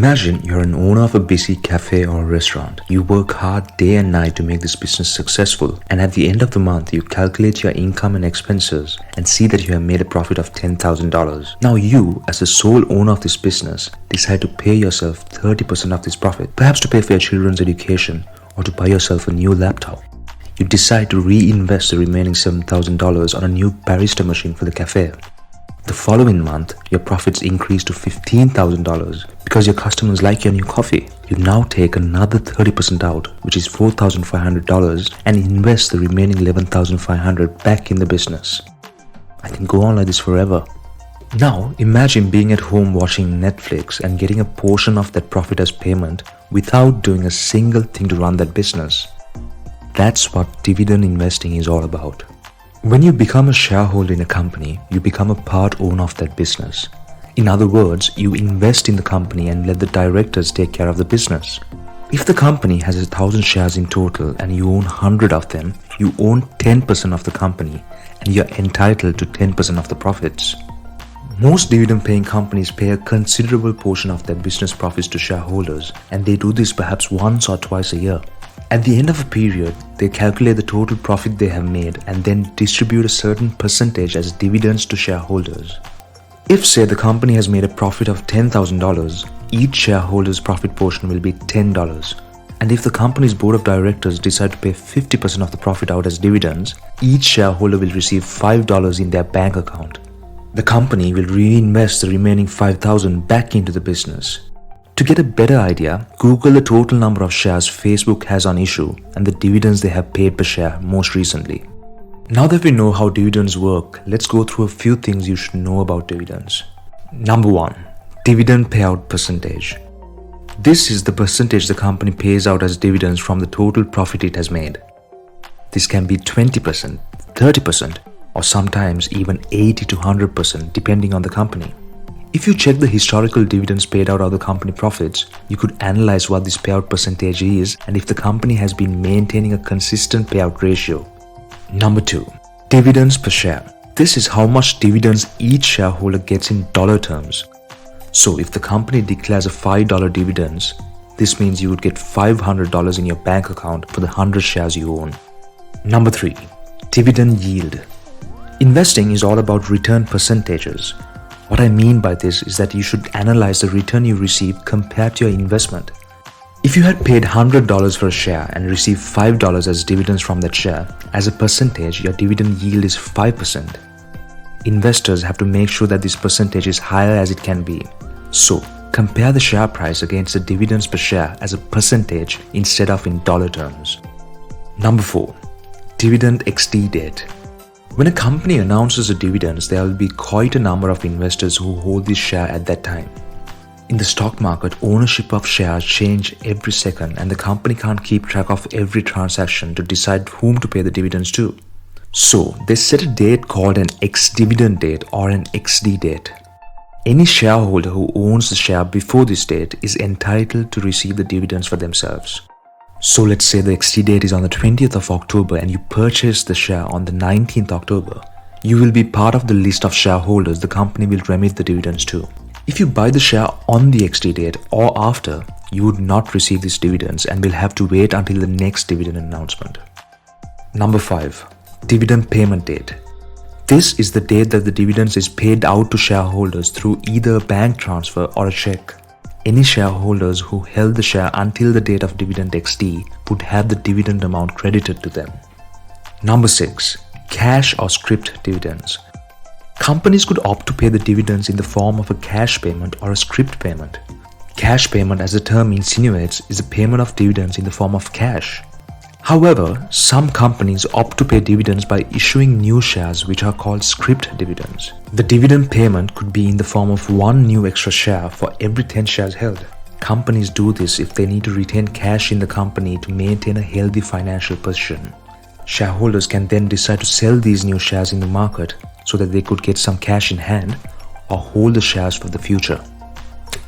Imagine you're an owner of a busy cafe or restaurant. You work hard day and night to make this business successful, and at the end of the month, you calculate your income and expenses and see that you have made a profit of $10,000. Now you, as the sole owner of this business, decide to pay yourself 30% of this profit, perhaps to pay for your children's education or to buy yourself a new laptop. You decide to reinvest the remaining $7,000 on a new barista machine for the cafe. The following month, your profits increase to $15,000 because your customers like your new coffee. You now take another 30% out, which is $4,500, and invest the remaining $11,500 back in the business. I can go on like this forever. Now, imagine being at home watching Netflix and getting a portion of that profit as payment without doing a single thing to run that business. That's what dividend investing is all about. When you become a shareholder in a company, you become a part owner of that business. In other words, you invest in the company and let the directors take care of the business. If the company has 1,000 shares in total and you own 100 of them, you own 10% of the company and you're entitled to 10% of the profits. Most dividend-paying companies pay a considerable portion of their business profits to shareholders, and they do this perhaps once or twice a year. At the end of a period, they calculate the total profit they have made and then distribute a certain percentage as dividends to shareholders. If, say, the company has made a profit of $10,000, each shareholder's profit portion will be $10. And if the company's board of directors decide to pay 50% of the profit out as dividends, each shareholder will receive $5 in their bank account. The company will reinvest the remaining $5,000 back into the business. To get a better idea, Google the total number of shares Facebook has on issue and the dividends they have paid per share most recently. Now that we know how dividends work, let's go through a few things you should know about dividends. Number 1. Dividend payout percentage. This is the percentage the company pays out as dividends from the total profit it has made. This can be 20%, 30%, or sometimes even 80 to 100% depending on the company. If you check the historical dividends paid out of the company profits, you could analyze what this payout percentage is and if the company has been maintaining a consistent payout ratio. Number 2. Dividends per share. This is how much dividends each shareholder gets in dollar terms. So if the company declares a $5 dividends, this means you would get $500 in your bank account for the 100 shares you own. Number 3. Dividend yield. Investing is all about return percentages. What I mean by this is that you should analyze the return you receive compared to your investment. If you had paid $100 for a share and received $5 as dividends from that share, as a percentage, your dividend yield is 5%. Investors have to make sure that this percentage is higher as it can be. So, compare the share price against the dividends per share as a percentage instead of in dollar terms. Number 4. Dividend ex-D date. When a company announces the dividends, there will be quite a number of investors who hold this share at that time. In the stock market, ownership of shares change every second and the company can't keep track of every transaction to decide whom to pay the dividends to. So, they set a date called an ex-dividend date or an ex-D date. Any shareholder who owns the share before this date is entitled to receive the dividends for themselves. So let's say the ex-D date is on the 20th of October and you purchase the share on the 19th October. You will be part of the list of shareholders the company will remit the dividends to. If you buy the share on the ex-D date or after, you would not receive these dividends and will have to wait until the next dividend announcement. Number 5. Dividend payment date. This is the date that the dividends is paid out to shareholders through either a bank transfer or a check. Any shareholders who held the share until the date of dividend ex-D would have the dividend amount credited to them. Number 6. Cash or script dividends. Companies could opt to pay the dividends in the form of a cash payment or a script payment. Cash payment, as the term insinuates, is a payment of dividends in the form of cash. However, some companies opt to pay dividends by issuing new shares which are called script dividends. The dividend payment could be in the form of one new extra share for every 10 shares held. Companies do this if they need to retain cash in the company to maintain a healthy financial position. Shareholders can then decide to sell these new shares in the market so that they could get some cash in hand or hold the shares for the future.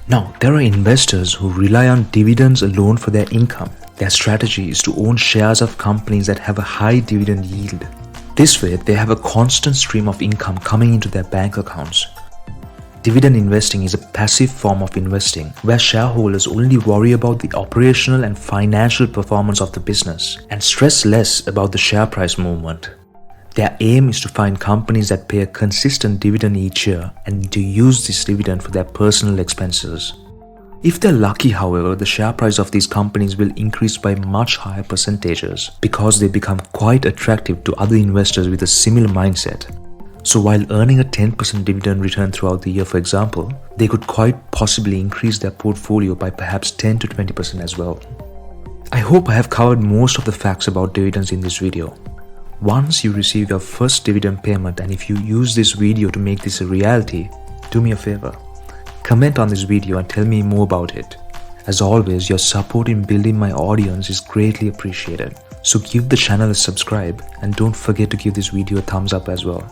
Now, there are investors who rely on dividends alone for their income. Their strategy is to own shares of companies that have a high dividend yield. This way, they have a constant stream of income coming into their bank accounts. Dividend investing is a passive form of investing where shareholders only worry about the operational and financial performance of the business and stress less about the share price movement. Their aim is to find companies that pay a consistent dividend each year and to use this dividend for their personal expenses. If they're lucky, however, the share price of these companies will increase by much higher percentages because they become quite attractive to other investors with a similar mindset. So while earning a 10% dividend return throughout the year, for example, they could quite possibly increase their portfolio by perhaps 10 to 20% as well. I hope I have covered most of the facts about dividends in this video. Once you receive your first dividend payment, and if you use this video to make this a reality, do me a favor. Comment on this video and tell me more about it. As always, your support in building my audience is greatly appreciated. So give the channel a subscribe and don't forget to give this video a thumbs up as well.